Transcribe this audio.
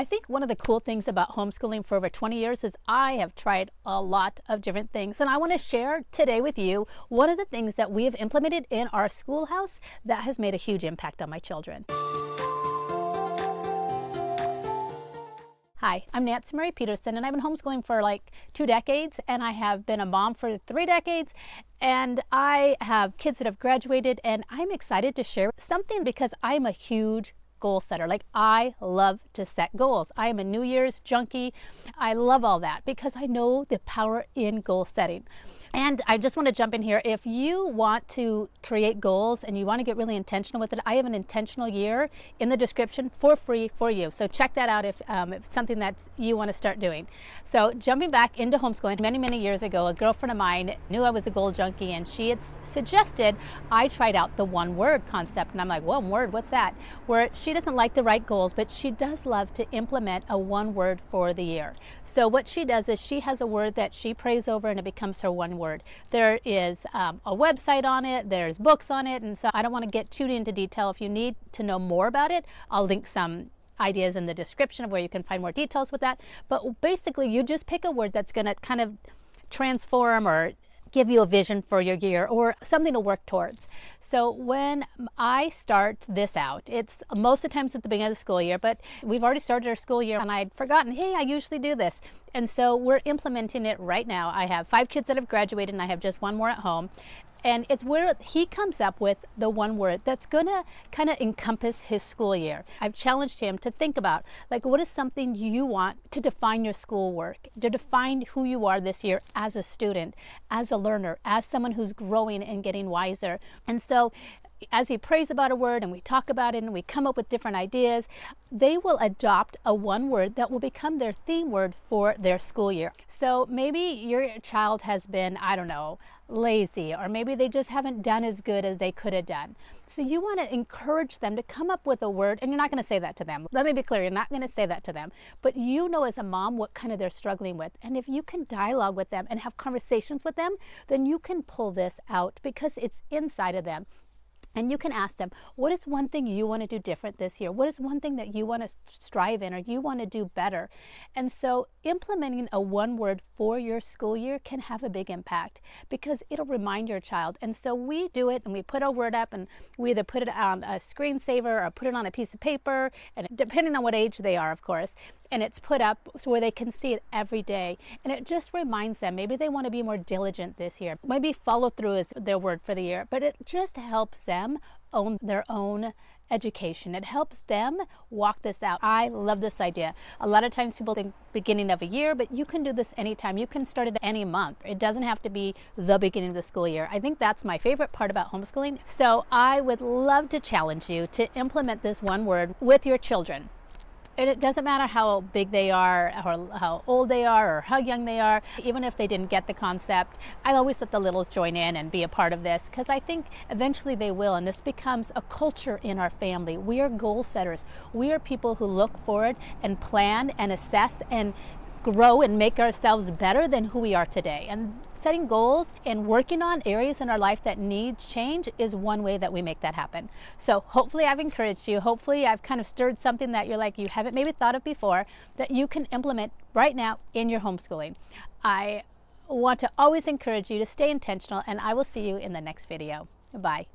I think one of the cool things about homeschooling for over 20 years is I have tried a lot of different things, and I want to share today with you one of the things that we have implemented in our schoolhouse that has made a huge impact on my children. Hi, I'm Nancy Marie Peterson, and I've been homeschooling for like 2 decades, and I have been a mom for 3 decades, and I have kids that have graduated, and I'm excited to share something because I'm a huge goal setter. Like, I love to set goals. I am a New Year's junkie. I love all that because I know the power in goal setting. And I just want to jump in here. If you want to create goals and you want to get really intentional with it, I have an intentional year in the description for free for you. So check that out if it's something that you want to start doing. So jumping back into homeschooling, many years ago, a girlfriend of mine knew I was a goal junkie, and she had suggested I tried out the one word concept. And I'm like, one word, what's that? Where she doesn't like to write goals, but she does love to implement a one word for the year. So what she does is she has a word that she prays over, and it becomes her one word. There is a website on it, there's books on it, and so I don't want to get too into detail. If you need to know more about it, I'll link some ideas in the description of where you can find more details with that. But basically, you just pick a word that's going to kind of transform or give you a vision for your year or something to work towards. So when I start this out, it's most of the times at the beginning of the school year, but we've already started our school year and I'd forgotten, hey, I usually do this. And so we're implementing it right now. I have 5 kids that have graduated and I have just 1 more at home. And it's where he comes up with the one word that's going to kind of encompass his school year. I've challenged him to think about, like, what is something you want to define your schoolwork, to define who you are this year as a student, as a learner, as someone who's growing and getting wiser. And so as he prays about a word and we talk about it and we come up with different ideas, they will adopt a one word that will become their theme word for their school year. So maybe your child has been, I don't know, lazy, or maybe they just haven't done as good as they could have done. So you want to encourage them to come up with a word, and you're not going to say that to them. Let me be clear, you're not going to say that to them, but you know as a mom what kind of they're struggling with. And if you can dialogue with them and have conversations with them, then you can pull this out because it's inside of them. And you can ask them, what is one thing you want to do different this year? What is one thing that you want to strive in or you want to do better? And so implementing a one word for your school year can have a big impact because it'll remind your child. And so we do it and we put a word up and we either put it on a screensaver or put it on a piece of paper, and depending on what age they are, of course. And it's put up so where they can see it every day. And it just reminds them, maybe they want to be more diligent this year. Maybe follow through is their word for the year, but it just helps them own their own education. It helps them walk this out. I love this idea. A lot of times people think beginning of a year, but you can do this anytime. You can start it any month. It doesn't have to be the beginning of the school year. I think that's my favorite part about homeschooling. So I would love to challenge you to implement this one word with your children. And it doesn't matter how big they are, or how old they are, or how young they are. Even if they didn't get the concept, I always let the littles join in and be a part of this because I think eventually they will, and this becomes a culture in our family. We are goal setters. We are people who look forward and plan and assess and grow and make ourselves better than who we are today. And setting goals and working on areas in our life that needs change is one way that we make that happen. So hopefully I've encouraged you. Hopefully I've kind of stirred something that you're like, you haven't maybe thought of before that you can implement right now in your homeschooling. I want to always encourage you to stay intentional, and I will see you in the next video. Bye.